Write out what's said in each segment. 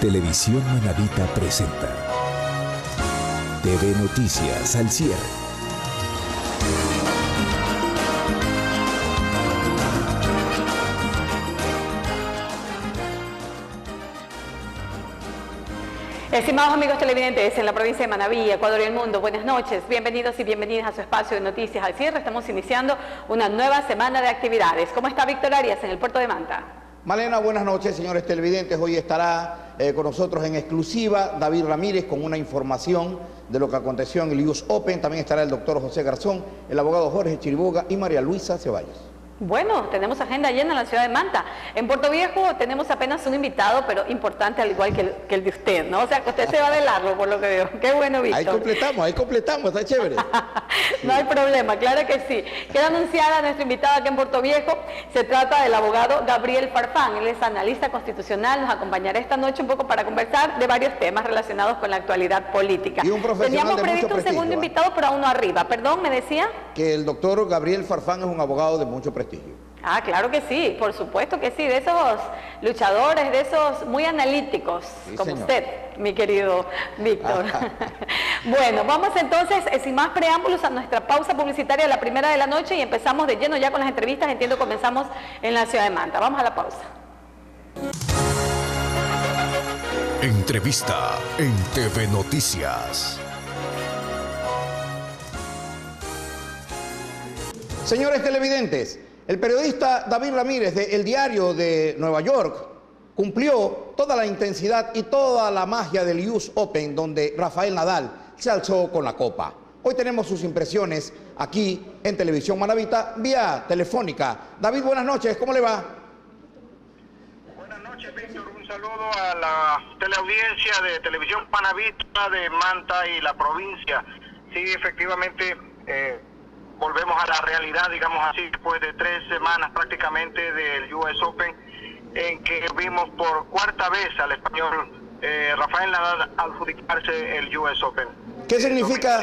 Televisión Manabita presenta TV Noticias al cierre. Estimados amigos televidentes en la provincia de Manabí, Ecuador y el mundo, buenas noches, bienvenidos y bienvenidas a su espacio de Noticias al cierre. Estamos iniciando una nueva semana de actividades. ¿Cómo está Víctor Arias en el puerto de Manta? Malena, buenas noches, señores televidentes. Hoy estará con nosotros en exclusiva David Ramírez con una información de lo que aconteció en el US Open. También estará el doctor José Garzón, el abogado Jorge Chiriboga y María Luisa Ceballos. Bueno, tenemos agenda llena en la ciudad de Manta. En Puerto Viejo tenemos apenas un invitado, pero importante al igual que el de usted, ¿no? O sea, que usted se va de largo por lo que veo. Qué bueno, Víctor. Ahí completamos, está chévere. No hay problema, claro que sí. Queda anunciada nuestra invitada aquí en Puerto Viejo. Se trata del abogado Gabriel Farfán. Él es analista constitucional. Nos acompañará esta noche un poco para conversar de varios temas relacionados con la actualidad política. Y un profesional Teníamos de previsto mucho un segundo prestigio, invitado, pero aún no arriba. Perdón, ¿me decía? Que el doctor Gabriel Farfán es un abogado de mucho prestigio. Ah, claro que sí, por supuesto que sí, de esos luchadores, de esos muy analíticos, sí, como señor. Usted, mi querido Víctor. Bueno, vamos entonces, sin más preámbulos, a nuestra pausa publicitaria, la primera de la noche, y empezamos de lleno ya con las entrevistas. Entiendo que comenzamos en la ciudad de Manta. Vamos a la pausa. Entrevista en TV Noticias. Señores televidentes, el periodista David Ramírez de El Diario de Nueva York cumplió toda la intensidad y toda la magia del US Open, donde Rafael Nadal se alzó con la copa. Hoy tenemos sus impresiones aquí en Televisión Manabita vía telefónica. David, buenas noches, ¿cómo le va? Buenas noches, Víctor. Un saludo a la teleaudiencia de Televisión Manabita de Manta y la provincia. Sí, efectivamente, volvemos a la realidad, digamos así, después de 3 semanas prácticamente del US Open, en que vimos por cuarta vez al español Rafael Nadal adjudicarse el US Open. ¿Qué significa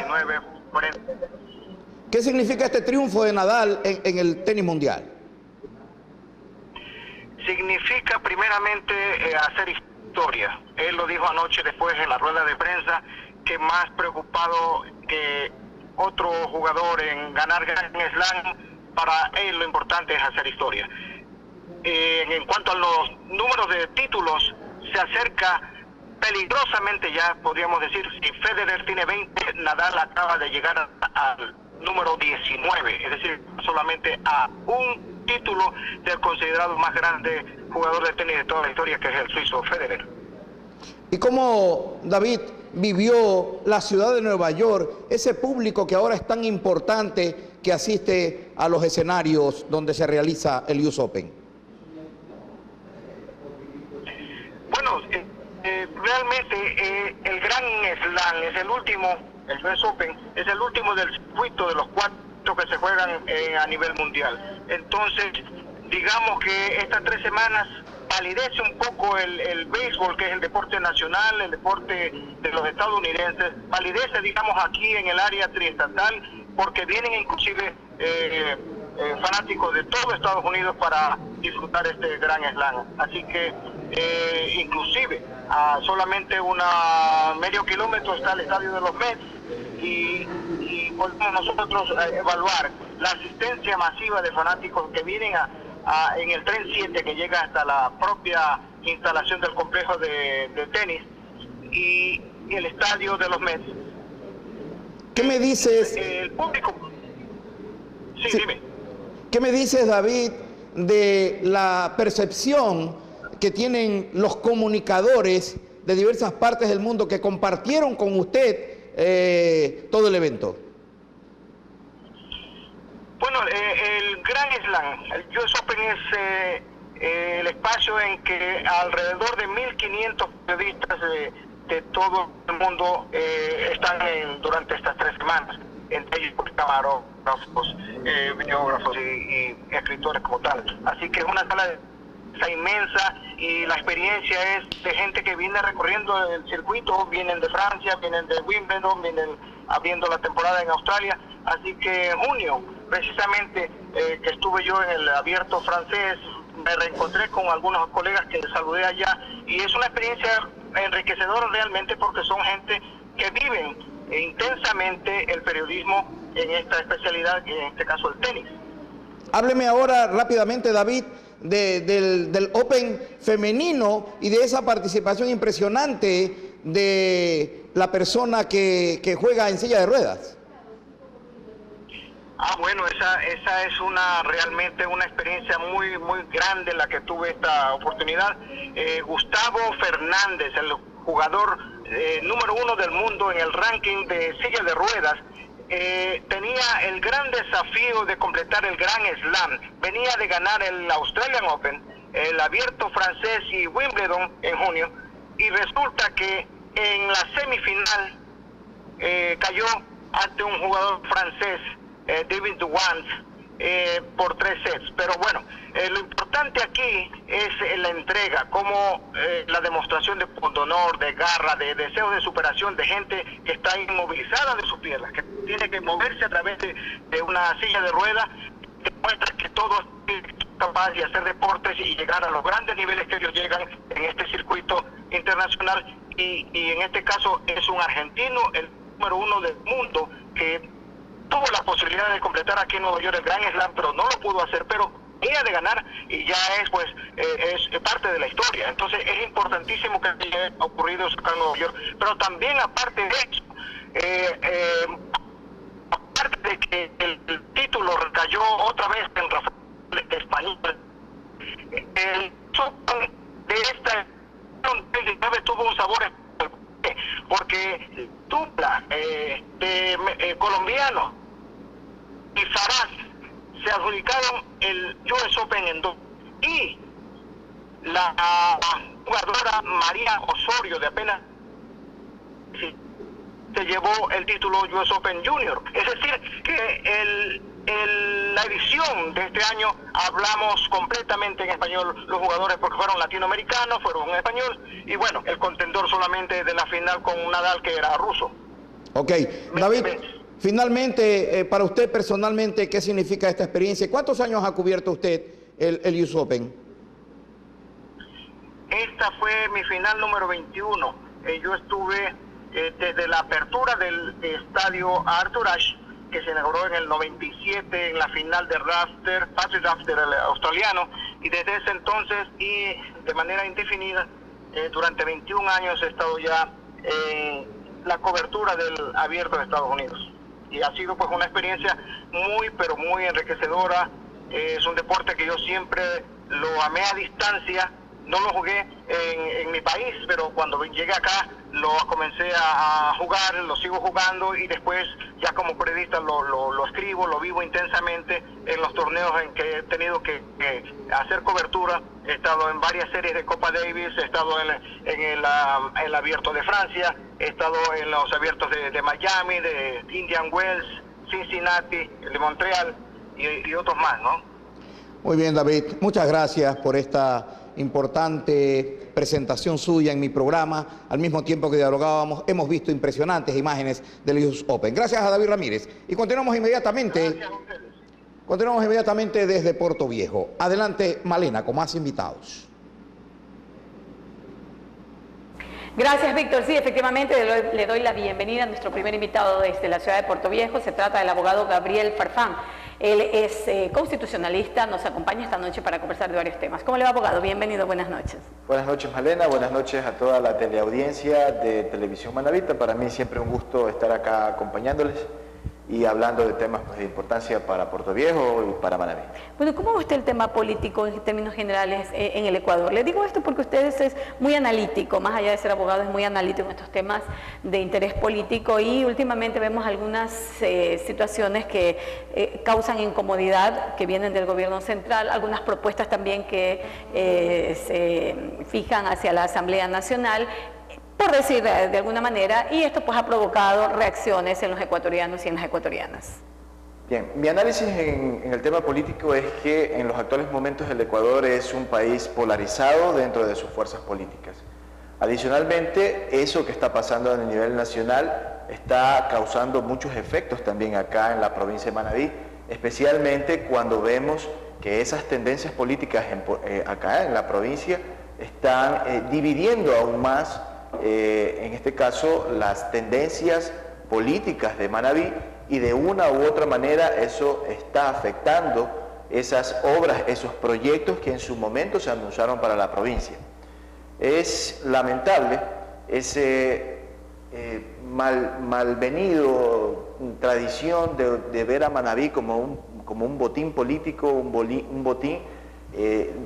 este triunfo de Nadal en el tenis mundial? Significa primeramente hacer historia. Él lo dijo anoche después en la rueda de prensa, que más preocupado que otro jugador en ganar Grand Slam, para él lo importante es hacer historia. En cuanto a los números de títulos, se acerca peligrosamente ya, podríamos decir. Si Federer tiene 20, Nadal acaba de llegar al número 19, es decir, solamente a un título del considerado más grande jugador de tenis de toda la historia, que es el suizo Federer. ¿Y cómo, David, vivió la ciudad de Nueva York, ese público que ahora es tan importante que asiste a los escenarios donde se realiza el US Open? Bueno, realmente el Grand Slam es el último, el US Open es el último del circuito de los 4 que se juegan a nivel mundial. Entonces, digamos que estas 3 semanas validece un poco el béisbol, que es el deporte nacional, el deporte de los estadounidenses, validece, digamos, aquí en el área triestatal, porque vienen inclusive fanáticos de todo Estados Unidos para disfrutar este Grand Slam. Así que inclusive a solamente medio kilómetro está el estadio de los Mets, y podemos nosotros evaluar la asistencia masiva de fanáticos que vienen en el tren 7 que llega hasta la propia instalación del complejo de tenis y el estadio de los Mets. ¿Qué me dices? El público. Sí, dime. ¿Qué me dices, David, de la percepción que tienen los comunicadores de diversas partes del mundo que compartieron con usted todo el evento? Bueno, el Grand Slam, el US Open, es el espacio en que alrededor de 1.500 periodistas de todo el mundo están durante estas 3 semanas, entre ellos camarógrafos, videógrafos y escritores como tal. Así que es una sala inmensa, y la experiencia es de gente que viene recorriendo el circuito, vienen de Francia, vienen de Wimbledon, vienen abriendo la temporada en Australia. Así que en junio, precisamente, que estuve yo en el abierto francés, me reencontré con algunos colegas que saludé allá, y es una experiencia enriquecedora realmente, porque son gente que viven intensamente el periodismo en esta especialidad, en este caso el tenis. Hábleme ahora rápidamente, David, del Open femenino y de esa participación impresionante de la persona que juega en silla de ruedas. Bueno, esa es realmente una experiencia muy grande la que tuve esta oportunidad. Gustavo Fernández, el jugador número 1 del mundo en el ranking de silla de ruedas, tenía el gran desafío de completar el Grand Slam. Venía de ganar el Australian Open, el Abierto francés y Wimbledon en junio, y resulta que en la semifinal cayó ante un jugador francés, David Duan, por 3 sets. Pero bueno, lo importante aquí es la entrega, como la demostración de pundonor, de garra, de deseo de superación, de gente que está inmovilizada de sus piernas, que tiene que moverse a través de una silla de ruedas, que muestra que todos son capaces de hacer deportes y llegar a los grandes niveles que ellos llegan en este circuito internacional. Y en este caso es un argentino, el número 1 del mundo, que tuvo la posibilidad de completar aquí en Nueva York el Grand Slam, pero no lo pudo hacer, pero venía de ganar y ya es parte de la historia. Entonces es importantísimo que haya ocurrido eso acá en Nueva York. Pero también, aparte de eso, aparte de que el título recayó otra vez en Rafael Español, el Open de esta 2019 tuvo un sabor especial, porque dupla de colombianos y Faraz se adjudicaron el US Open en 2, y la jugadora María Osorio, de apenas se llevó el título US Open Junior. Es decir, que la edición de este año hablamos completamente en español los jugadores, porque fueron latinoamericanos, fueron en español, y bueno, el contendor solamente de la final con Nadal, que era ruso. Ok, David, finalmente, para usted personalmente, ¿qué significa esta experiencia? ¿Cuántos años ha cubierto usted el US Open? Esta fue mi final número 21. Yo estuve desde la apertura del estadio Arthur Ashe, que se inauguró en el 97 en la final de Patrick Rafter, el australiano, y desde ese entonces y de manera indefinida, durante 21 años he estado ya en la cobertura del Abierto de Estados Unidos. Y ha sido pues una experiencia pero muy enriquecedora. Es un deporte que yo siempre lo amé a distancia. No lo jugué en mi país, pero cuando llegué acá lo comencé a jugar, lo sigo jugando, y después ya como periodista lo escribo, lo vivo intensamente en los torneos en que he tenido que hacer cobertura. He estado en varias series de Copa Davis, he estado en el Abierto de Francia, he estado en los Abiertos de Miami, de Indian Wells, Cincinnati, de Montreal y otros más, ¿no? Muy bien, David, muchas gracias por esta importante presentación suya en mi programa. Al mismo tiempo que dialogábamos, hemos visto impresionantes imágenes del US Open. Gracias a David Ramírez. Y continuamos inmediatamente desde Puerto Viejo. Adelante, Malena, con más invitados. Gracias, Víctor. Sí, efectivamente, le doy la bienvenida a nuestro primer invitado desde la ciudad de Puerto Viejo. Se trata del abogado Gabriel Farfán. Él es constitucionalista, nos acompaña esta noche para conversar de varios temas. ¿Cómo le va, abogado? Bienvenido, buenas noches. Buenas noches, Malena, buenas noches a toda la teleaudiencia de Televisión Manabita. Para mí siempre un gusto estar acá acompañándoles y hablando de temas de importancia para Puerto Viejo y para Manabí. Bueno, ¿cómo ve usted el tema político en términos generales en el Ecuador? Le digo esto porque usted es muy analítico, más allá de ser abogado, es muy analítico en estos temas de interés político, y últimamente vemos algunas situaciones que causan incomodidad, que vienen del gobierno central, algunas propuestas también que se fijan hacia la Asamblea Nacional, por decir de alguna manera, y esto pues ha provocado reacciones en los ecuatorianos y en las ecuatorianas. Bien, mi análisis en el tema político es que en los actuales momentos el Ecuador es un país polarizado dentro de sus fuerzas políticas. Adicionalmente, eso que está pasando a nivel nacional está causando muchos efectos también acá en la provincia de Manabí, especialmente cuando vemos que esas tendencias políticas acá en la provincia están dividiendo aún más en este caso, las tendencias políticas de Manabí, y de una u otra manera eso está afectando esas obras, esos proyectos que en su momento se anunciaron para la provincia. Es lamentable ese malvenido tradición de ver a Manabí como un botín político, un botín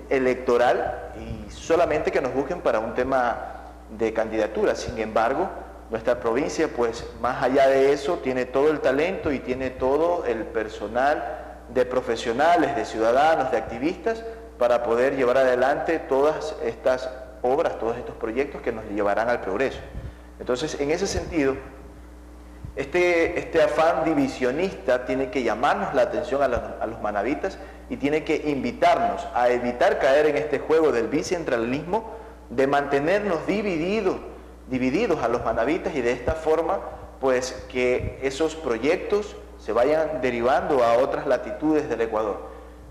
electoral, y solamente que nos busquen para un tema de candidatura. Sin embargo, nuestra provincia, pues más allá de eso, tiene todo el talento y tiene todo el personal de profesionales, de ciudadanos, de activistas, para poder llevar adelante todas estas obras, todos estos proyectos que nos llevarán al progreso. Entonces, en ese sentido, este afán divisionista tiene que llamarnos la atención a los manabitas y tiene que invitarnos a evitar caer en este juego del bicentralismo, de mantenernos divididos a los manabitas, y de esta forma, pues, que esos proyectos se vayan derivando a otras latitudes del Ecuador.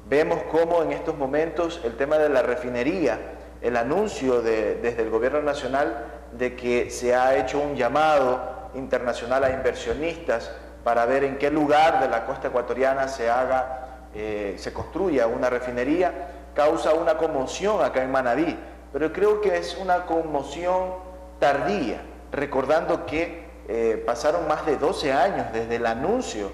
Vemos cómo en estos momentos el tema de la refinería, el anuncio desde el gobierno nacional de que se ha hecho un llamado internacional a inversionistas para ver en qué lugar de la costa ecuatoriana se construya una refinería, causa una conmoción acá en Manabí, pero creo que es una conmoción tardía, recordando que pasaron más de 12 años desde el anuncio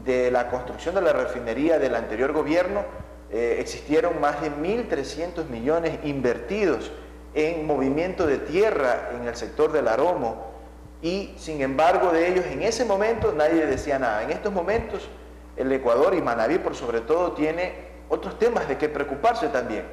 de la construcción de la refinería del anterior gobierno. Existieron más de 1.300 millones invertidos en movimiento de tierra en el sector del Aromo, y sin embargo de ellos en ese momento nadie decía nada. En estos momentos el Ecuador, y Manabí por sobre todo, tiene otros temas de que preocuparse también.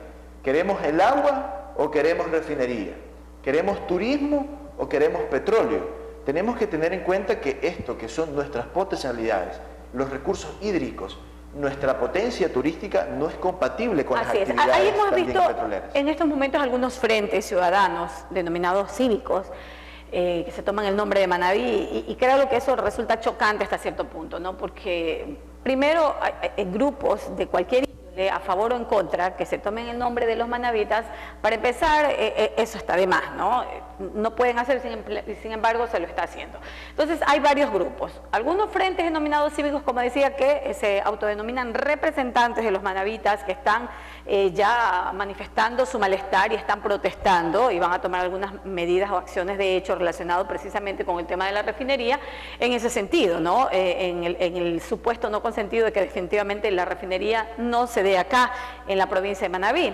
¿Queremos el agua o queremos refinería? ¿Queremos turismo o queremos petróleo? Tenemos que tener en cuenta que esto, que son nuestras potencialidades, los recursos hídricos, nuestra potencia turística, no es compatible con las actividades ahí hemos visto petroleras. En estos momentos algunos frentes ciudadanos denominados cívicos que se toman el nombre de Manabí, y creo que eso resulta chocante hasta cierto punto, ¿no? Porque primero hay grupos de cualquier índole, a favor o en contra, que se tomen el nombre de los manabitas. Para empezar, eso está de más, ¿no? No pueden hacer, sin embargo se lo está haciendo. Entonces hay varios grupos, algunos frentes denominados cívicos, como decía, que se autodenominan representantes de los manabitas, que están ya manifestando su malestar y están protestando y van a tomar algunas medidas o acciones de hecho relacionado precisamente con el tema de la refinería en ese sentido, ¿no? En el supuesto no consentido de que definitivamente la refinería no se dé acá en la provincia de Manabí.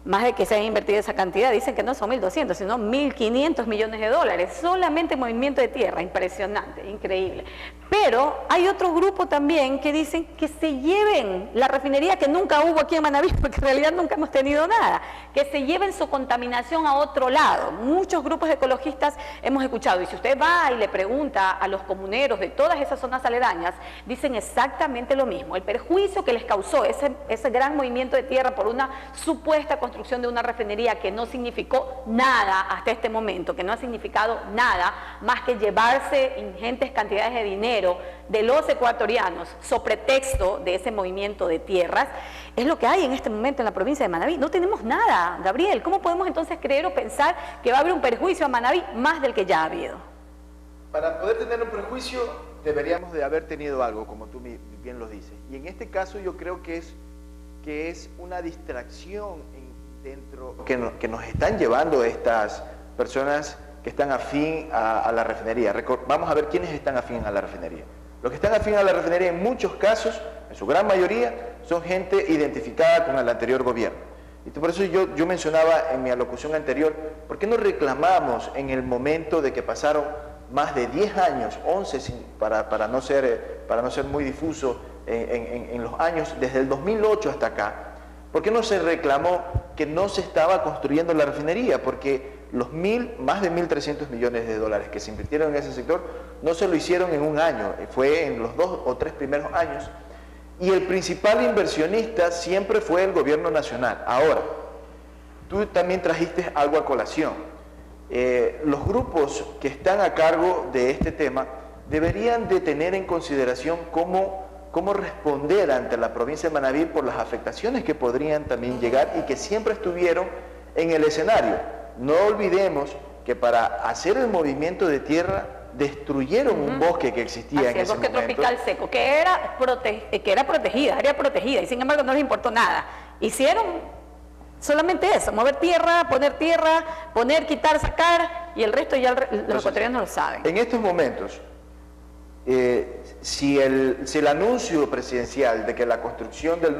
Más de que se haya invertido esa cantidad, dicen que no son 1.200, sino 1.500 millones de dólares, solamente en movimiento de tierra. Impresionante, increíble. Pero hay otro grupo también que dicen que se lleven la refinería, que nunca hubo aquí en Manabí, porque en realidad nunca hemos tenido nada, que se lleven su contaminación a otro lado. Muchos grupos ecologistas hemos escuchado, y si usted va y le pregunta a los comuneros de todas esas zonas aledañas, dicen exactamente lo mismo. El perjuicio que les causó ese gran movimiento de tierra por una supuesta construcción de una refinería que no significó nada hasta este momento, que no ha significado nada más que llevarse ingentes cantidades de dinero de los ecuatorianos sobre pretexto de ese movimiento de tierras, es lo que hay en este momento en la provincia de Manabí. No tenemos nada, Gabriel. ¿Cómo podemos entonces creer o pensar que va a haber un perjuicio a Manabí más del que ya ha habido? Para poder tener un perjuicio deberíamos de haber tenido algo, como tú bien lo dices, y en este caso yo creo que es una distracción que nos están llevando estas personas que están afín a la refinería. Vamos a ver quiénes están afín a la refinería. Los que están afín a la refinería en muchos casos, en su gran mayoría, son gente identificada con el anterior gobierno. Y por eso yo mencionaba en mi alocución anterior, ¿por qué no reclamamos en el momento de que pasaron más de 10 años, 11, para no ser muy difuso en los años, desde el 2008 hasta acá? ¿Por qué no se reclamó que no se estaba construyendo la refinería? Porque más de 1.300 millones de dólares que se invirtieron en ese sector no se lo hicieron en un año, fue en los 2 o 3 primeros años. Y el principal inversionista siempre fue el gobierno nacional. Ahora, tú también trajiste algo a colación. Los grupos que están a cargo de este tema deberían de tener en consideración cómo responder ante la provincia de Manabí por las afectaciones que podrían también llegar y que siempre estuvieron en el escenario. No olvidemos que para hacer el movimiento de tierra destruyeron un bosque que existía en ese momento. El bosque tropical seco, que era protegida, área protegida, y sin embargo no les importó nada. Hicieron solamente eso, mover tierra, poner, quitar, sacar, y el resto ya los ecuatorianos lo saben. En estos momentos, si el anuncio presidencial de que la construcción de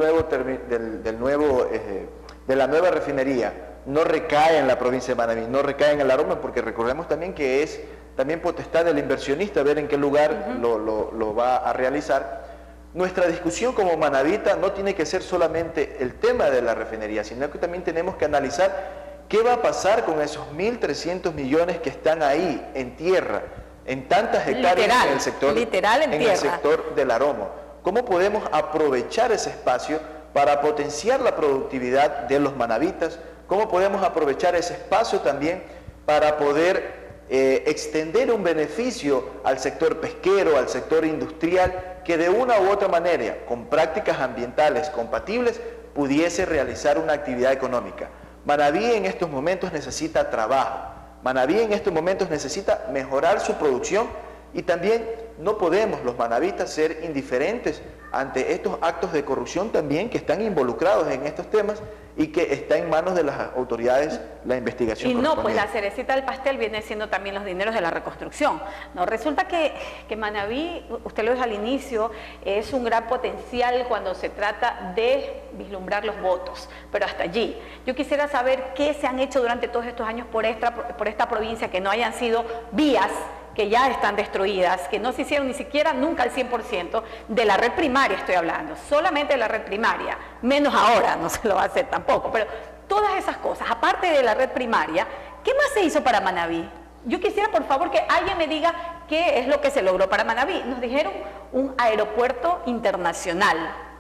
la nueva refinería no recae en la provincia de Manabí, no recae en el Aroma, porque recordemos también que es también potestad del inversionista ver en qué lugar lo va a realizar. Nuestra discusión como manabita no tiene que ser solamente el tema de la refinería, sino que también tenemos que analizar qué va a pasar con esos 1.300 millones que están ahí en tierra, en tantas hectáreas en el sector, el sector del Aroma. ¿Cómo podemos aprovechar ese espacio para potenciar la productividad de los manabitas? ¿Cómo podemos aprovechar ese espacio también para poder extender un beneficio al sector pesquero, al sector industrial, que de una u otra manera, con prácticas ambientales compatibles, pudiese realizar una actividad económica? Manabí en estos momentos necesita trabajo, Manabí en estos momentos necesita mejorar su producción, y también no podemos los manabitas ser indiferentes ante estos actos de corrupción también que están involucrados en estos temas y que está en manos de las autoridades la investigación. Y no, pues la cerecita del pastel viene siendo también los dineros de la reconstrucción. No, resulta que Manabí, usted lo dijo al inicio, es un gran potencial cuando se trata de vislumbrar los votos, pero hasta allí. Yo quisiera saber qué se han hecho durante todos estos años por esta provincia, que no hayan sido vías que ya están destruidas, que no se hicieron ni siquiera nunca al 100% de la red primaria, estoy hablando, solamente de la red primaria, menos ahora, no se lo va a hacer tampoco, pero todas esas cosas, aparte de la red primaria, ¿qué más se hizo para Manabí? Yo quisiera, por favor, que alguien me diga qué es lo que se logró para Manabí. Nos dijeron un aeropuerto internacional.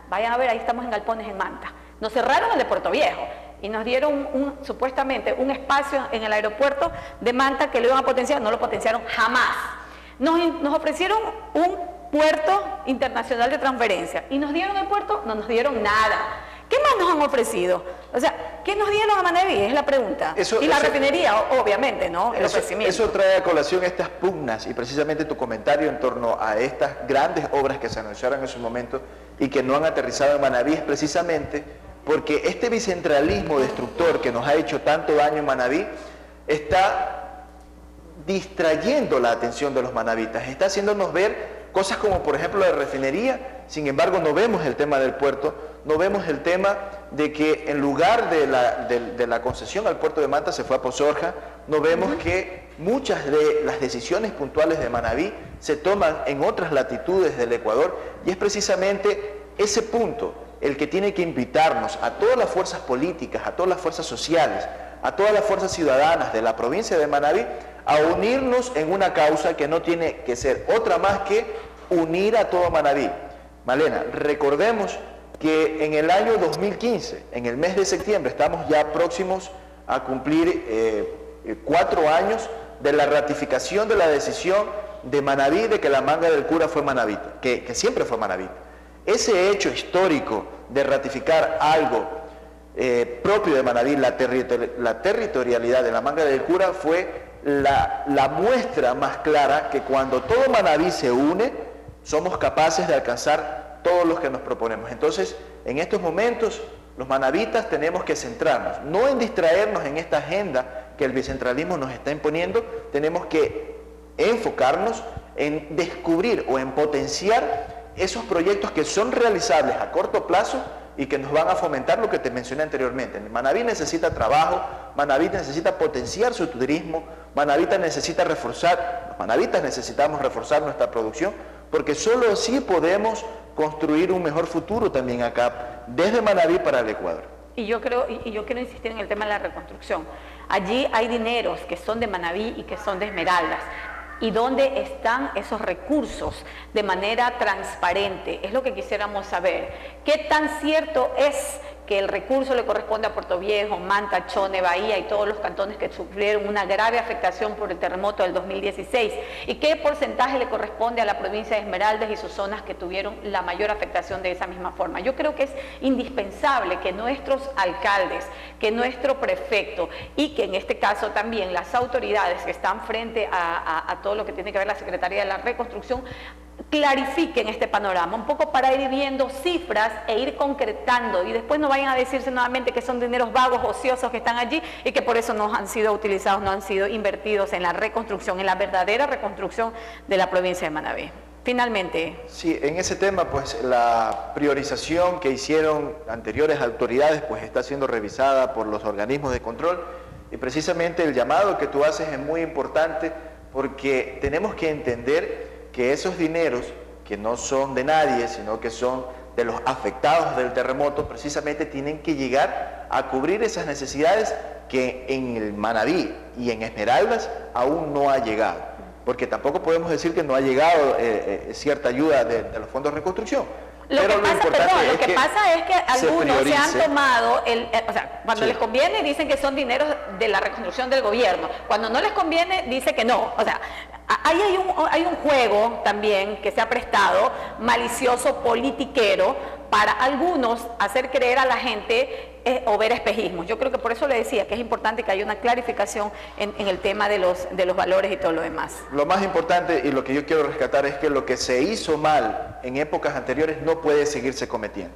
Vayan a ver, ahí estamos en Galpones, en Manta. Nos cerraron el de Puerto Viejo y nos dieron supuestamente un espacio en el aeropuerto de Manta que lo iban a potenciar. No lo potenciaron jamás. Nos ofrecieron un puerto internacional de transferencia y nos dieron el puerto, no nos dieron nada. ¿Qué más nos han ofrecido? O sea, ¿qué nos dieron a Manabí? Es la pregunta. Y la refinería, obviamente, ¿no? El ofrecimiento. Eso trae a colación estas pugnas y precisamente tu comentario en torno a estas grandes obras que se anunciaron en su momento y que no han aterrizado en Manabí, es precisamente porque este bicentralismo destructor que nos ha hecho tanto daño en Manabí está distrayendo la atención de los manabitas, está haciéndonos ver cosas como por ejemplo la refinería. Sin embargo no vemos el tema del puerto, no vemos el tema de que en lugar de la concesión al puerto de Manta se fue a Pozorja, no vemos que muchas de las decisiones puntuales de Manabí se toman en otras latitudes del Ecuador, y es precisamente ese punto el que tiene que invitarnos a todas las fuerzas políticas, a todas las fuerzas sociales, a todas las fuerzas ciudadanas de la provincia de Manabí a unirnos en una causa que no tiene que ser otra más que unir a todo Manabí. Malena, recordemos que en el año 2015, en el mes de septiembre, estamos ya próximos a cumplir 4 años de la ratificación de la decisión de Manabí de que la Manga del Cura fue manabita, que siempre fue manabita. Ese hecho histórico de ratificar algo propio de Manabí, la territorialidad de la Manga del Cura, fue la muestra más clara que cuando todo Manabí se une, somos capaces de alcanzar todos los que nos proponemos. Entonces, en estos momentos, los manabitas tenemos que centrarnos, no en distraernos en esta agenda que el bicentralismo nos está imponiendo, tenemos que enfocarnos en descubrir o en potenciar esos proyectos que son realizables a corto plazo y que nos van a fomentar lo que te mencioné anteriormente. Manabí necesita trabajo, Manabí necesita potenciar su turismo, Manabí necesita reforzar, los manabitas necesitamos reforzar nuestra producción, porque solo así podemos construir un mejor futuro también acá, desde Manabí para el Ecuador. Y yo quiero insistir en el tema de la reconstrucción. Allí hay dineros que son de Manabí y que son de Esmeraldas. ¿Y dónde están esos recursos de manera transparente? Es lo que quisiéramos saber. ¿Qué tan cierto es que el recurso le corresponde a Puerto Viejo, Manta, Chone, Bahía y todos los cantones que sufrieron una grave afectación por el terremoto del 2016, y qué porcentaje le corresponde a la provincia de Esmeraldas y sus zonas que tuvieron la mayor afectación de esa misma forma. Yo creo que es indispensable que nuestros alcaldes, que nuestro prefecto y que en este caso también las autoridades que están frente a todo lo que tiene que ver la Secretaría de la Reconstrucción clarifiquen este panorama, un poco para ir viendo cifras e ir concretando, y después no vayan a decirse nuevamente que son dineros vagos, ociosos que están allí y que por eso no han sido utilizados, no han sido invertidos en la reconstrucción, en la verdadera reconstrucción de la provincia de Manabí. Finalmente. Sí, en ese tema, pues la priorización que hicieron anteriores autoridades, pues está siendo revisada por los organismos de control, y precisamente el llamado que tú haces es muy importante, porque tenemos que entender que esos dineros, que no son de nadie, sino que son de los afectados del terremoto, precisamente tienen que llegar a cubrir esas necesidades que en el Manabí y en Esmeraldas aún no ha llegado. Porque tampoco podemos decir que no ha llegado cierta ayuda de los fondos de reconstrucción. Lo que pasa es que algunos se han tomado, o sea, cuando les conviene dicen que son dineros de la reconstrucción del gobierno, cuando no les conviene dice que no. O sea, hay un juego también que se ha prestado, malicioso, politiquero, para algunos hacer creer a la gente o ver espejismos. Yo creo que por eso le decía que es importante que haya una clarificación en el tema de los valores y todo lo demás. Lo más importante y lo que yo quiero rescatar es que lo que se hizo mal en épocas anteriores no puede seguirse cometiendo.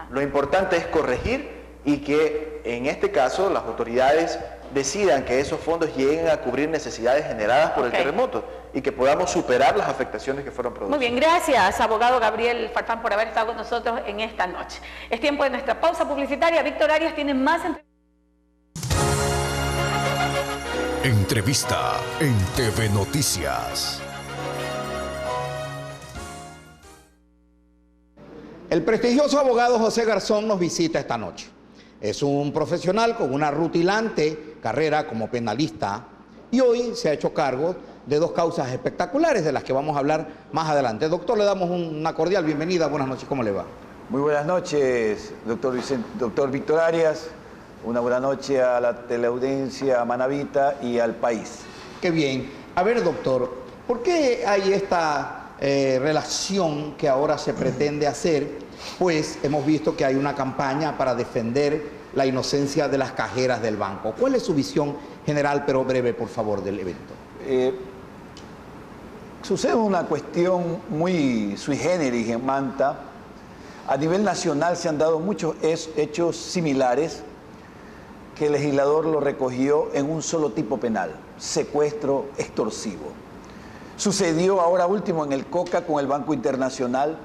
Lo importante es corregir y que en este caso las autoridades decidan que esos fondos lleguen a cubrir necesidades generadas por el terremoto y que podamos superar las afectaciones que fueron producidas. Muy bien, gracias, abogado Gabriel Farfán, por haber estado con nosotros en esta noche. Es tiempo de nuestra pausa publicitaria. Víctor Arias tiene más entrevista en TV Noticias. El prestigioso abogado José Garzón nos visita esta noche. Es un profesional con una rutilante carrera como penalista y hoy se ha hecho cargo de dos causas espectaculares de las que vamos a hablar más adelante. Doctor, le damos una cordial bienvenida. Buenas noches, ¿cómo le va? Muy buenas noches, doctor Víctor Arias. Una buena noche a la teleaudiencia manabita y al país. Qué bien. A ver, doctor, ¿por qué hay esta relación que ahora se pretende hacer? Pues hemos visto que hay una campaña para defender la inocencia de las cajeras del banco. ¿Cuál es su visión general, pero breve, por favor, del evento? Sucede una cuestión muy sui generis en Manta. A nivel nacional se han dado muchos hechos similares que el legislador lo recogió en un solo tipo penal: secuestro extorsivo. Sucedió ahora último en el Coca con el Banco Internacional.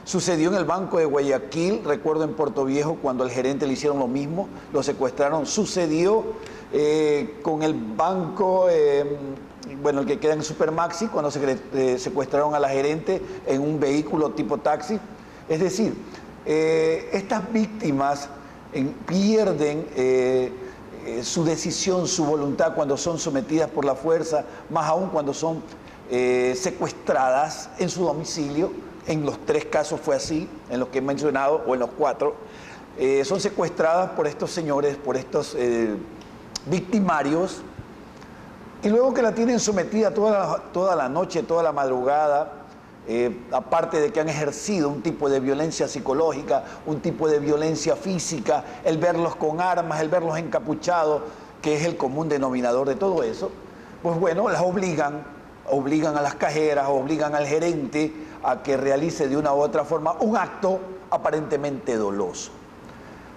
Sucedió en el Banco de Guayaquil, recuerdo en Puerto Viejo cuando al gerente le hicieron lo mismo, lo secuestraron. Sucedió con el banco, el que queda en Supermaxi, cuando secuestraron a la gerente en un vehículo tipo taxi. Es decir, estas víctimas pierden su decisión, su voluntad cuando son sometidas por la fuerza, más aún cuando son secuestradas en su domicilio. En los 3 casos fue así, en los que he mencionado, o en los 4. Son secuestradas por estos señores, por estos victimarios, y luego que la tienen sometida toda la noche, toda la madrugada, aparte de que han ejercido un tipo de violencia psicológica, un tipo de violencia física, el verlos con armas, el verlos encapuchados, que es el común denominador de todo eso, pues bueno, las obligan a las cajeras, obligan al gerente a que realice de una u otra forma un acto aparentemente doloso.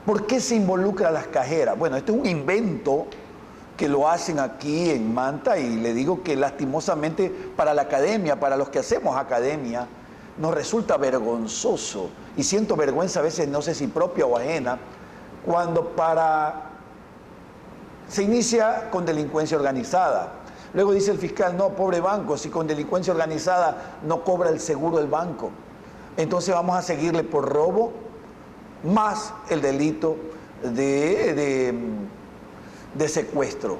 ¿Por qué se involucra a las cajeras? Bueno, este es un invento que lo hacen aquí en Manta, y le digo que lastimosamente para la academia, para los que hacemos academia, nos resulta vergonzoso, y siento vergüenza a veces, no sé si propia o ajena, cuando se inicia con delincuencia organizada. Luego dice el fiscal, no, pobre banco, si con delincuencia organizada no cobra el seguro del banco, entonces vamos a seguirle por robo, más el delito de secuestro.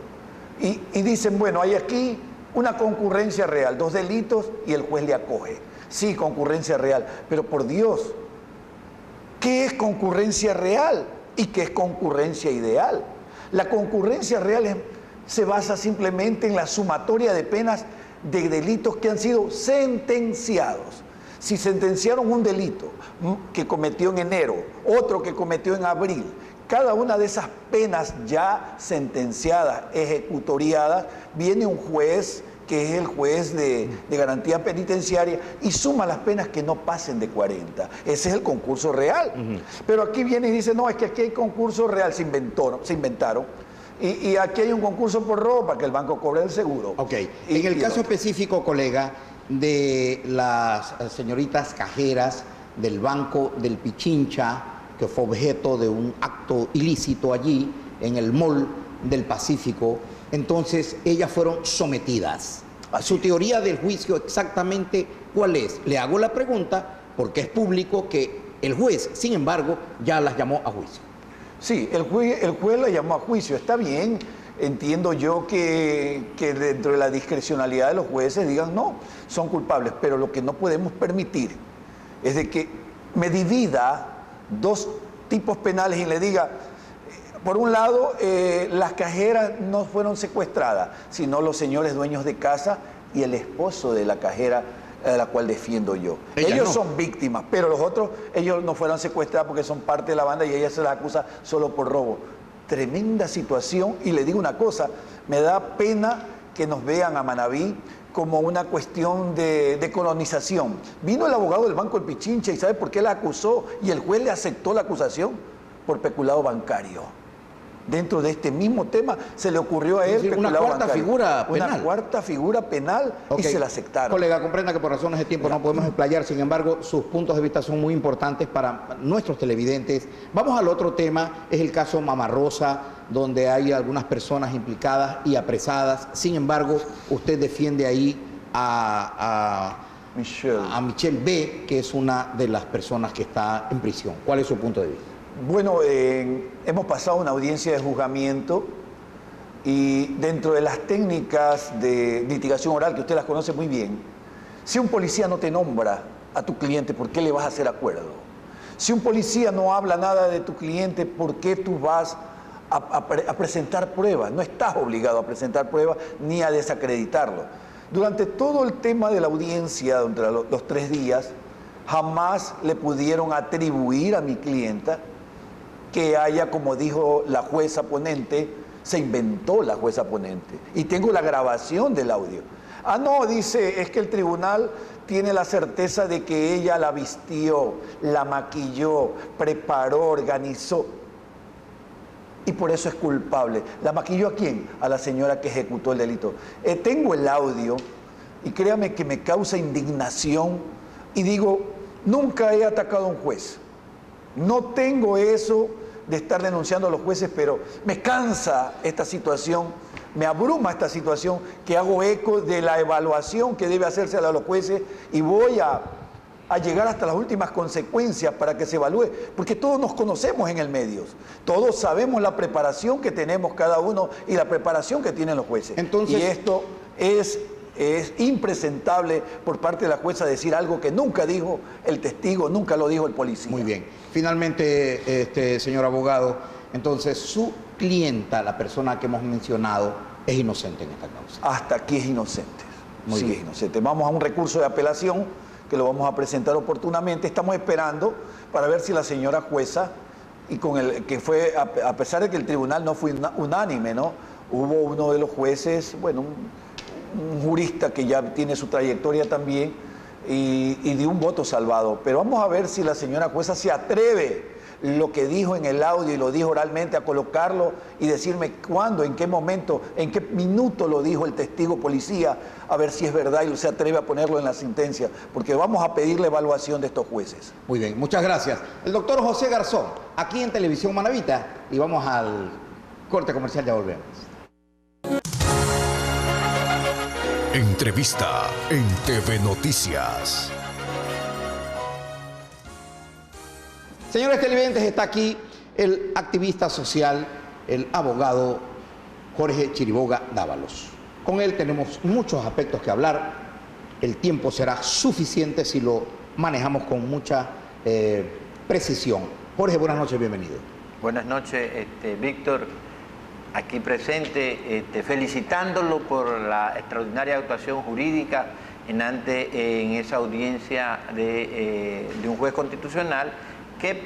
Y dicen, bueno, hay aquí una concurrencia real, 2 delitos y el juez le acoge. Sí, concurrencia real, pero por Dios, ¿qué es concurrencia real? y que es concurrencia ideal. La concurrencia real se basa simplemente en la sumatoria de penas de delitos que han sido sentenciados. Si sentenciaron un delito que cometió en enero, otro que cometió en abril, cada una de esas penas ya sentenciadas, ejecutoriadas, viene un juez que es el juez de garantía penitenciaria y suma las penas que no pasen de 40. Ese es el concurso real. Pero aquí viene y dice, no, es que aquí hay concurso real, se inventaron. Y aquí hay un concurso por robo para que el banco cobre el seguro. Ok. En el caso específico, colega, de las señoritas cajeras del Banco del Pichincha, que fue objeto de un acto ilícito allí, en el Mall del Pacífico, entonces ellas fueron sometidas. Su teoría del juicio exactamente, ¿cuál es? Le hago la pregunta porque es público que el juez, sin embargo, ya las llamó a juicio. Sí, el juez la llamó a juicio, está bien. Entiendo yo que dentro de la discrecionalidad de los jueces digan no, son culpables, pero lo que no podemos permitir es de que me divida dos tipos penales y le diga, por un lado, las cajeras no fueron secuestradas, sino los señores dueños de casa y el esposo de la cajera a la cual defiendo yo. Ellos no son víctimas, pero los otros, ellos no fueron secuestrados porque son parte de la banda y ella se las acusa solo por robo. Tremenda situación, y le digo una cosa, me da pena que nos vean a Manabí como una cuestión de colonización. Vino el abogado del Banco del Pichincha y ¿sabe por qué la acusó? Y el juez le aceptó la acusación por peculado bancario. Dentro de este mismo tema se le ocurrió a él una cuarta figura penal. Una cuarta figura penal, y se la aceptaron. Colega, comprenda que por razones de tiempo no podemos explayar, sin embargo, sus puntos de vista son muy importantes para nuestros televidentes. Vamos al otro tema, es el caso Mama Rosa, donde hay algunas personas implicadas y apresadas. Sin embargo, usted defiende ahí a Michelle B., que es una de las personas que está en prisión. ¿Cuál es su punto de vista? Bueno, hemos pasado una audiencia de juzgamiento y dentro de las técnicas de litigación oral, que usted las conoce muy bien, si un policía no te nombra a tu cliente, ¿por qué le vas a hacer acuerdo? Si un policía no habla nada de tu cliente, ¿por qué tú vas a presentar pruebas? No estás obligado a presentar pruebas ni a desacreditarlo. Durante todo el tema de la audiencia, durante los 3 días, jamás le pudieron atribuir a mi clienta que haya, como dijo la jueza ponente, se inventó la jueza ponente. Y tengo la grabación del audio. Ah, no, dice, es que el tribunal tiene la certeza de que ella la vistió, la maquilló, preparó, organizó. Y por eso es culpable. ¿La maquilló a quién? A la señora que ejecutó el delito. Tengo el audio y créame que me causa indignación y digo, nunca he atacado a un juez. No tengo eso de estar denunciando a los jueces, pero me cansa esta situación, me abruma esta situación, que hago eco de la evaluación que debe hacerse a los jueces y voy a llegar hasta las últimas consecuencias para que se evalúe, porque todos nos conocemos en el medio, todos sabemos la preparación que tenemos cada uno y la preparación que tienen los jueces. Entonces, y esto es impresentable por parte de la jueza decir algo que nunca dijo el testigo, nunca lo dijo el policía. Muy bien. Finalmente, señor abogado, entonces su clienta, la persona que hemos mencionado, es inocente en esta causa. Hasta aquí es inocente. Muy bien. Es inocente. Vamos a un recurso de apelación que lo vamos a presentar oportunamente. Estamos esperando para ver si la señora jueza, y con el que fue, a pesar de que el tribunal no fue unánime, ¿no? Hubo uno de los jueces, bueno, un jurista que ya tiene su trayectoria también y dio un voto salvado. Pero vamos a ver si la señora jueza se atreve lo que dijo en el audio y lo dijo oralmente a colocarlo y decirme cuándo, en qué momento, en qué minuto lo dijo el testigo policía, a ver si es verdad y se atreve a ponerlo en la sentencia, porque vamos a pedir la evaluación de estos jueces. Muy bien, muchas gracias. El doctor José Garzón, aquí en Televisión Manavita, y vamos al corte comercial, ya volvemos. Entrevista en TV Noticias. Señores televidentes, está aquí el activista social, el abogado Jorge Chiriboga Dávalos. Con él tenemos muchos aspectos que hablar. El tiempo será suficiente si lo manejamos con mucha precisión. Jorge, buenas noches, bienvenido. Buenas noches, Víctor, aquí presente, felicitándolo por la extraordinaria actuación jurídica en esa audiencia de un juez constitucional que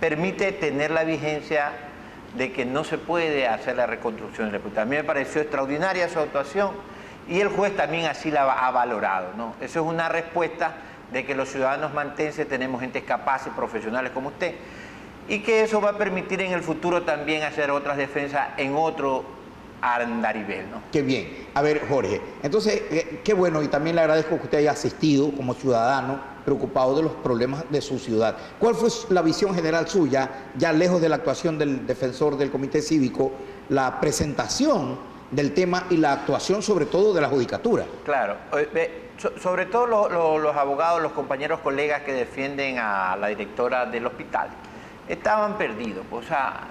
permite tener la vigencia de que no se puede hacer la reconstrucción del República. A mí me pareció extraordinaria su actuación y el juez también así la ha valorado, ¿no? Eso es una respuesta de que los ciudadanos mantenses tenemos gente capaz y profesionales como usted, y que eso va a permitir en el futuro también hacer otras defensas en otro andarivel, ¿no? Qué bien. A ver, Jorge, entonces, qué bueno, y también le agradezco que usted haya asistido como ciudadano preocupado de los problemas de su ciudad. ¿Cuál fue la visión general suya, ya lejos de la actuación del defensor del Comité Cívico, la presentación del tema y la actuación sobre todo de la judicatura? Claro, sobre todo los abogados, los compañeros, colegas que defienden a la directora del hospital, estaban perdidos, o sea,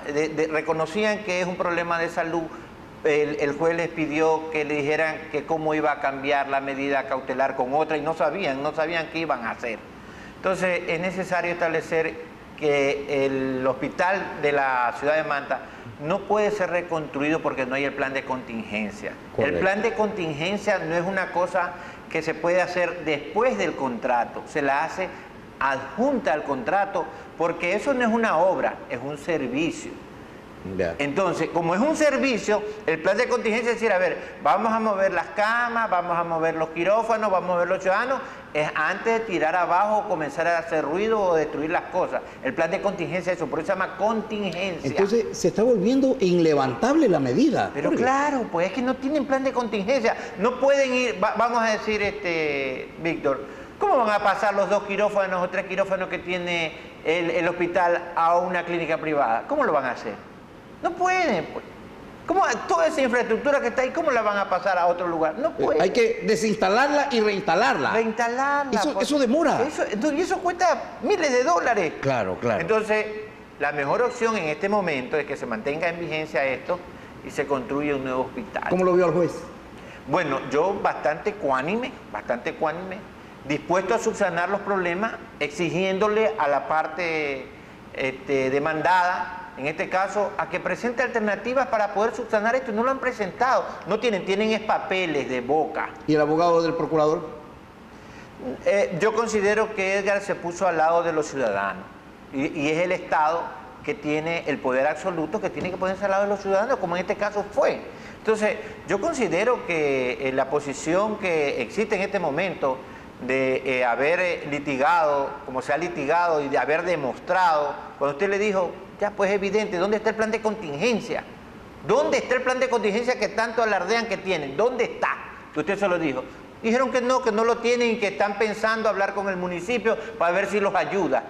reconocían que es un problema de salud. El juez les pidió que le dijeran que cómo iba a cambiar la medida cautelar con otra y no sabían qué iban a hacer. Entonces es necesario establecer que el hospital de la ciudad de Manta no puede ser reconstruido porque no hay el plan de contingencia. Correcto. El plan de contingencia no es una cosa que se puede hacer después del contrato, se la hace adjunta al contrato, porque eso no es una obra, es un servicio. Yeah. Entonces, como es un servicio, el plan de contingencia es decir, a ver, vamos a mover las camas, vamos a mover los quirófanos, vamos a mover los ciudadanos, es antes de tirar abajo, comenzar a hacer ruido o destruir las cosas. El plan de contingencia es eso, por eso se llama contingencia. Entonces, se está volviendo inlevantable la medida. Pero claro, pues es que no tienen plan de contingencia, no pueden ir, vamos a decir, Víctor, ¿cómo van a pasar los 2 quirófanos o 3 quirófanos que tiene el hospital a una clínica privada? ¿Cómo lo van a hacer? No pueden, pues. ¿Cómo toda esa infraestructura que está ahí, cómo la van a pasar a otro lugar? No pueden. Hay que desinstalarla y reinstalarla. Reinstalarla. Eso demora. Y eso cuesta miles de dólares. Claro, claro. Entonces, la mejor opción en este momento es que se mantenga en vigencia esto y se construya un nuevo hospital. ¿Cómo lo vio el juez? Bueno, yo bastante ecuánime, dispuesto a subsanar los problemas, exigiéndole a la parte demandada, en este caso, a que presente alternativas para poder subsanar esto. No lo han presentado, no tienen papeles de boca. ¿Y el abogado del procurador? Yo considero que Edgar se puso al lado de los ciudadanos y es el Estado que tiene el poder absoluto, que tiene que ponerse al lado de los ciudadanos, como en este caso fue. Entonces, yo considero que la posición que existe en este momento de haber litigado, como se ha litigado, y de haber demostrado, cuando usted le dijo, ya pues es evidente, ¿dónde está el plan de contingencia? ¿Dónde está el plan de contingencia que tanto alardean que tienen? ¿Dónde está? Que usted se lo dijo. Dijeron que no lo tienen y que están pensando hablar con el municipio para ver si los ayuda.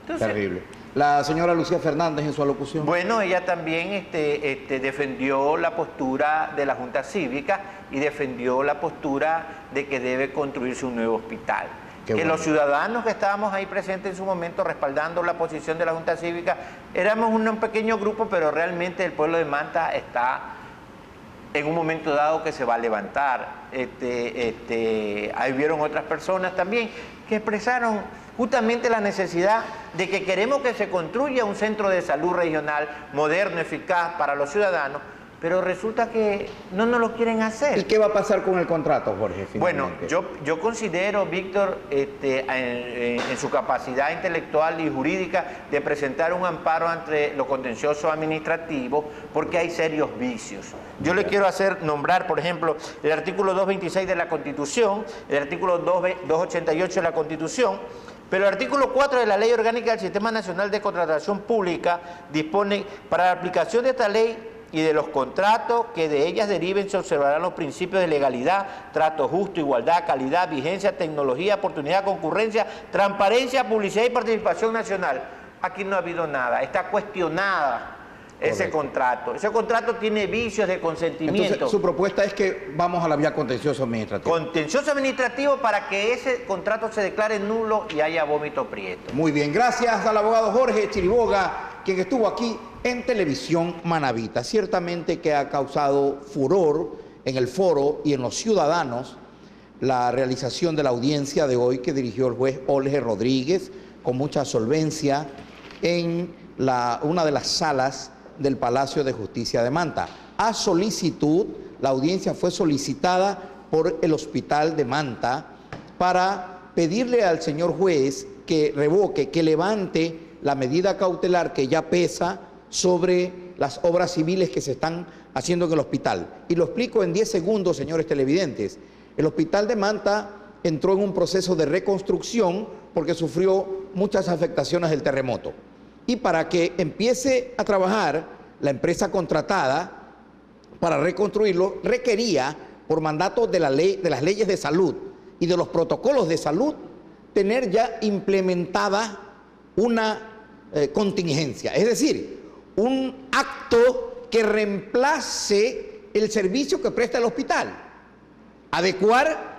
Entonces, terrible. La señora Lucía Fernández en su alocución. Bueno, ella también defendió la postura de la Junta Cívica y defendió la postura de que debe construirse un nuevo hospital. Que bueno, los ciudadanos que estábamos ahí presentes en su momento respaldando la posición de la Junta Cívica, éramos un pequeño grupo, pero realmente el pueblo de Manta está en un momento dado que se va a levantar. Ahí vieron otras personas también que expresaron justamente la necesidad de que queremos que se construya un centro de salud regional moderno, eficaz para los ciudadanos, pero resulta que no nos lo quieren hacer. ¿Y qué va a pasar con el contrato, Jorge? Bueno, yo considero, Víctor, en su capacidad intelectual y jurídica de presentar un amparo ante lo contencioso administrativo, porque hay serios vicios. Yo le quiero nombrar, por ejemplo, el artículo 226 de la Constitución, el artículo 288 de la Constitución, pero el artículo 4 de la Ley Orgánica del Sistema Nacional de Contratación Pública dispone: para la aplicación de esta ley y de los contratos que de ellas deriven se observarán los principios de legalidad, trato justo, igualdad, calidad, vigencia, tecnología, oportunidad, concurrencia, transparencia, publicidad y participación nacional. Aquí no ha habido nada, está cuestionada ese contrato. Ese contrato tiene vicios de consentimiento. Entonces, su propuesta es que vamos a la vía contencioso administrativo. Contencioso administrativo para que ese contrato se declare nulo y haya vómito prieto. Muy bien, gracias al abogado Jorge Chiriboga, quien estuvo aquí en Televisión Manavita. Ciertamente que ha causado furor en el foro y en los ciudadanos la realización de la audiencia de hoy que dirigió el juez Olge Rodríguez con mucha solvencia en una de las salas del Palacio de Justicia de Manta. A solicitud, la audiencia fue solicitada por el Hospital de Manta para pedirle al señor juez que revoque, que levante la medida cautelar que ya pesa sobre las obras civiles que se están haciendo en el hospital. Y lo explico en 10 segundos, señores televidentes. El Hospital de Manta entró en un proceso de reconstrucción porque sufrió muchas afectaciones del terremoto. Y para que empiece a trabajar, la empresa contratada para reconstruirlo requería, por mandato de la ley, de las leyes de salud y de los protocolos de salud, tener ya implementada una contingencia, es decir, un acto que reemplace el servicio que presta el hospital, adecuar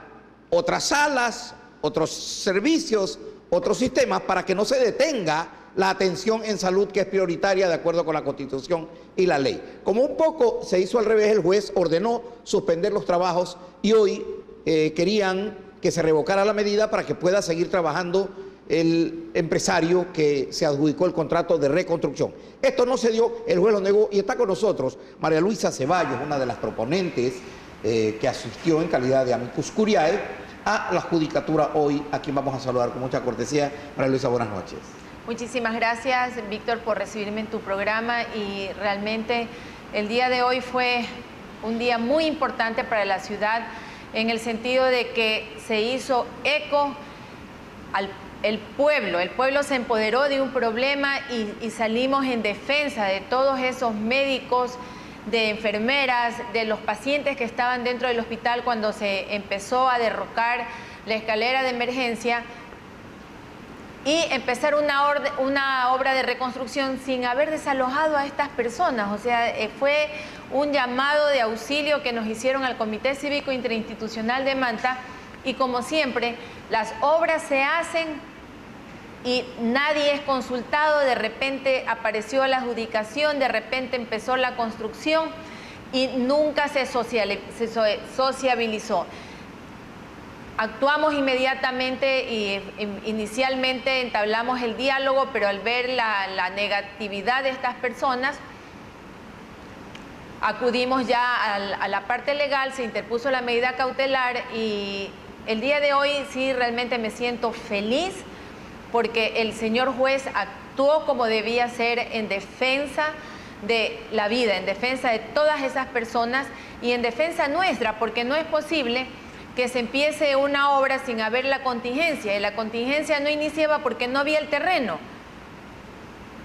otras salas, otros servicios, otros sistemas para que no se detenga la atención en salud, que es prioritaria de acuerdo con la Constitución y la ley. Como un poco se hizo al revés, el juez ordenó suspender los trabajos y hoy querían que se revocara la medida para que pueda seguir trabajando el empresario que se adjudicó el contrato de reconstrucción. Esto no se dio, el juez lo negó y está con nosotros María Luisa Ceballos, una de las proponentes que asistió en calidad de amicus curiae a la judicatura hoy, a quien vamos a saludar con mucha cortesía. María Luisa, buenas noches. Muchísimas gracias, Víctor, por recibirme en tu programa, y realmente el día de hoy fue un día muy importante para la ciudad en el sentido de que se hizo eco al pueblo. El pueblo se empoderó de un problema y salimos en defensa de todos esos médicos, de enfermeras, de los pacientes que estaban dentro del hospital cuando se empezó a derrocar la escalera de emergencia y empezar una obra de reconstrucción sin haber desalojado a estas personas. O sea, fue un llamado de auxilio que nos hicieron al Comité Cívico Interinstitucional de Manta, y como siempre, las obras se hacen y nadie es consultado. De repente apareció la adjudicación, de repente empezó la construcción y nunca se sociabilizó. Actuamos inmediatamente y inicialmente entablamos el diálogo, pero al ver la negatividad de estas personas, acudimos ya a la parte legal, se interpuso la medida cautelar, y el día de hoy sí realmente me siento feliz porque el señor juez actuó como debía ser, en defensa de la vida, en defensa de todas esas personas y en defensa nuestra, porque no es posible que se empiece una obra sin haber la contingencia, y la contingencia no iniciaba porque no había el terreno.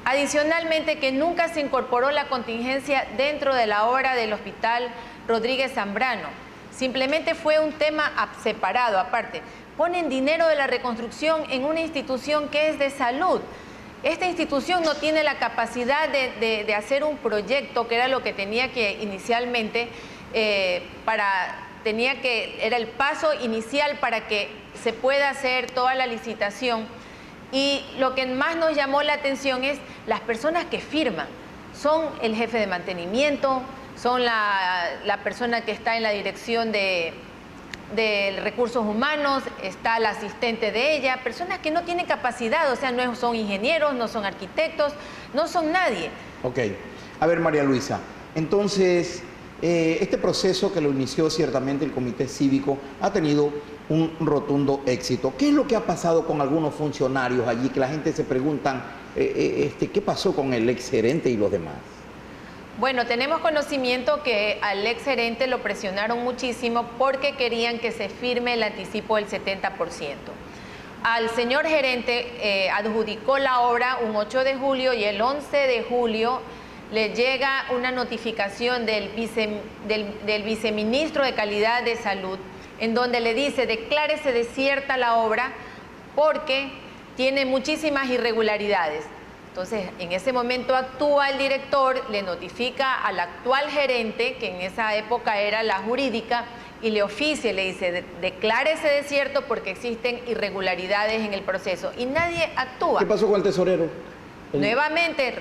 Adicionalmente, que nunca se incorporó la contingencia dentro de la obra del Hospital Rodríguez Zambrano. Simplemente fue un tema separado, aparte. Ponen dinero de la reconstrucción en una institución que es de salud. Esta institución no tiene la capacidad de hacer un proyecto, que era lo que tenía que inicialmente, era el paso inicial para que se pueda hacer toda la licitación. Y lo que más nos llamó la atención es las personas que firman. Son el jefe de mantenimiento, son la persona que está en la dirección de recursos humanos, está la asistente de ella, personas que no tienen capacidad, o sea, no son ingenieros, no son arquitectos, no son nadie. Ok. A ver, María Luisa, entonces, este proceso que lo inició ciertamente el Comité Cívico ha tenido un rotundo éxito. ¿Qué es lo que ha pasado con algunos funcionarios allí, que la gente se preguntan, qué pasó con el exgerente y los demás? Bueno, tenemos conocimiento que al exgerente lo presionaron muchísimo porque querían que se firme el anticipo del 70%. Al señor gerente adjudicó la obra un 8 de julio y el 11 de julio le llega una notificación del viceministro de Calidad de Salud, en donde le dice: declárese desierta la obra porque tiene muchísimas irregularidades. Entonces, en ese momento actúa el director, le notifica al actual gerente, que en esa época era la jurídica, y le oficia, le dice: declárese desierto porque existen irregularidades en el proceso. Y nadie actúa. ¿Qué pasó con el tesorero? Nuevamente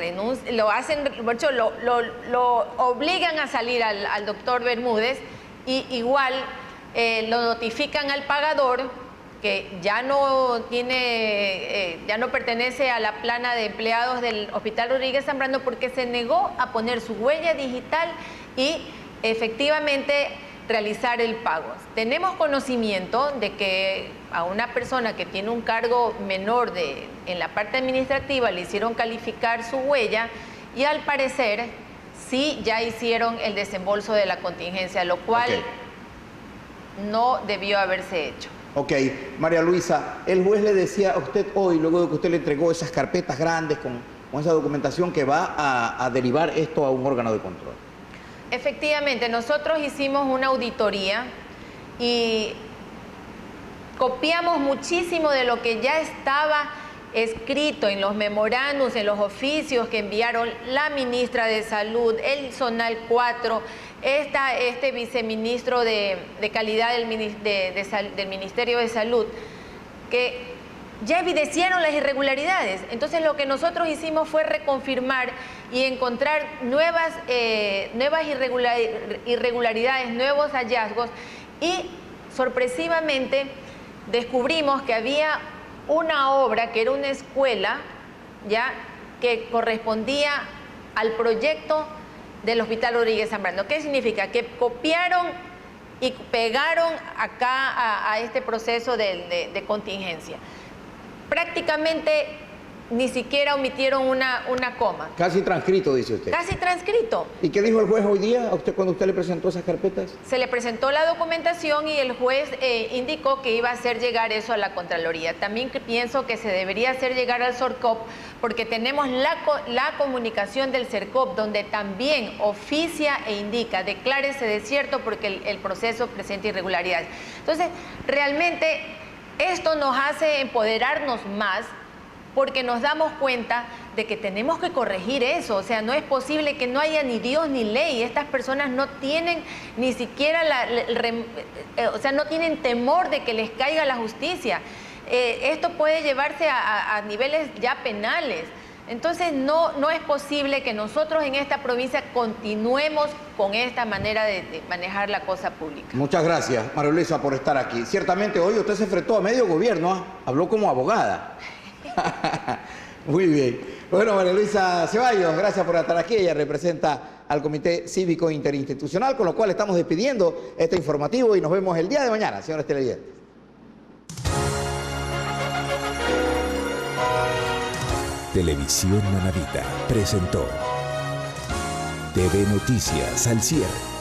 lo obligan a salir al doctor Bermúdez, y igual lo notifican al pagador que ya no pertenece a la plana de empleados del Hospital Rodríguez Zambrano porque se negó a poner su huella digital y efectivamente realizar el pago. Tenemos conocimiento de que a una persona que tiene un cargo menor en la parte administrativa le hicieron calificar su huella y al parecer sí ya hicieron el desembolso de la contingencia, lo cual no debió haberse hecho. Ok, María Luisa, el juez le decía a usted hoy, luego de que usted le entregó esas carpetas grandes con esa documentación, que va a derivar esto a un órgano de control. Efectivamente, nosotros hicimos una auditoría y copiamos muchísimo de lo que ya estaba escrito en los memorándums, en los oficios que enviaron la ministra de Salud, el Zonal 4, este viceministro de Calidad del Ministerio de Salud, que ya evidenciaron las irregularidades. Entonces lo que nosotros hicimos fue reconfirmar y encontrar nuevas irregularidades, nuevos hallazgos, y sorpresivamente descubrimos que había una obra que era una escuela, ya, que correspondía al proyecto del Hospital Rodríguez Zambrano. ¿Qué significa? Que copiaron y pegaron acá a este proceso de contingencia. Prácticamente ni siquiera omitieron una coma. Casi transcrito, dice usted. Casi transcrito. ¿Y qué dijo el juez hoy día a usted cuando usted le presentó esas carpetas? Se le presentó la documentación y el juez indicó que iba a hacer llegar eso a la Contraloría. También pienso que se debería hacer llegar al SORCOP, porque tenemos la comunicación del SERCOP, donde también oficia e indica, declárese desierto porque el proceso presenta irregularidades. Entonces, realmente esto nos hace empoderarnos más, porque nos damos cuenta de que tenemos que corregir eso. O sea, no es posible que no haya ni Dios ni ley. Estas personas no tienen ni siquiera no tienen temor de que les caiga la justicia. Esto puede llevarse a niveles ya penales. Entonces no es posible que nosotros en esta provincia continuemos con esta manera de manejar la cosa pública. Muchas gracias, María Luisa, por estar aquí. Ciertamente hoy usted se enfrentó a medio gobierno, ¿eh? Habló como abogada. Muy bien. Bueno, María Luisa Ceballos, gracias por estar aquí. Ella representa al Comité Cívico Interinstitucional, con lo cual estamos despidiendo este informativo y nos vemos el día de mañana, señores televidentes. Televisión Manabita presentó TV Noticias al cierre.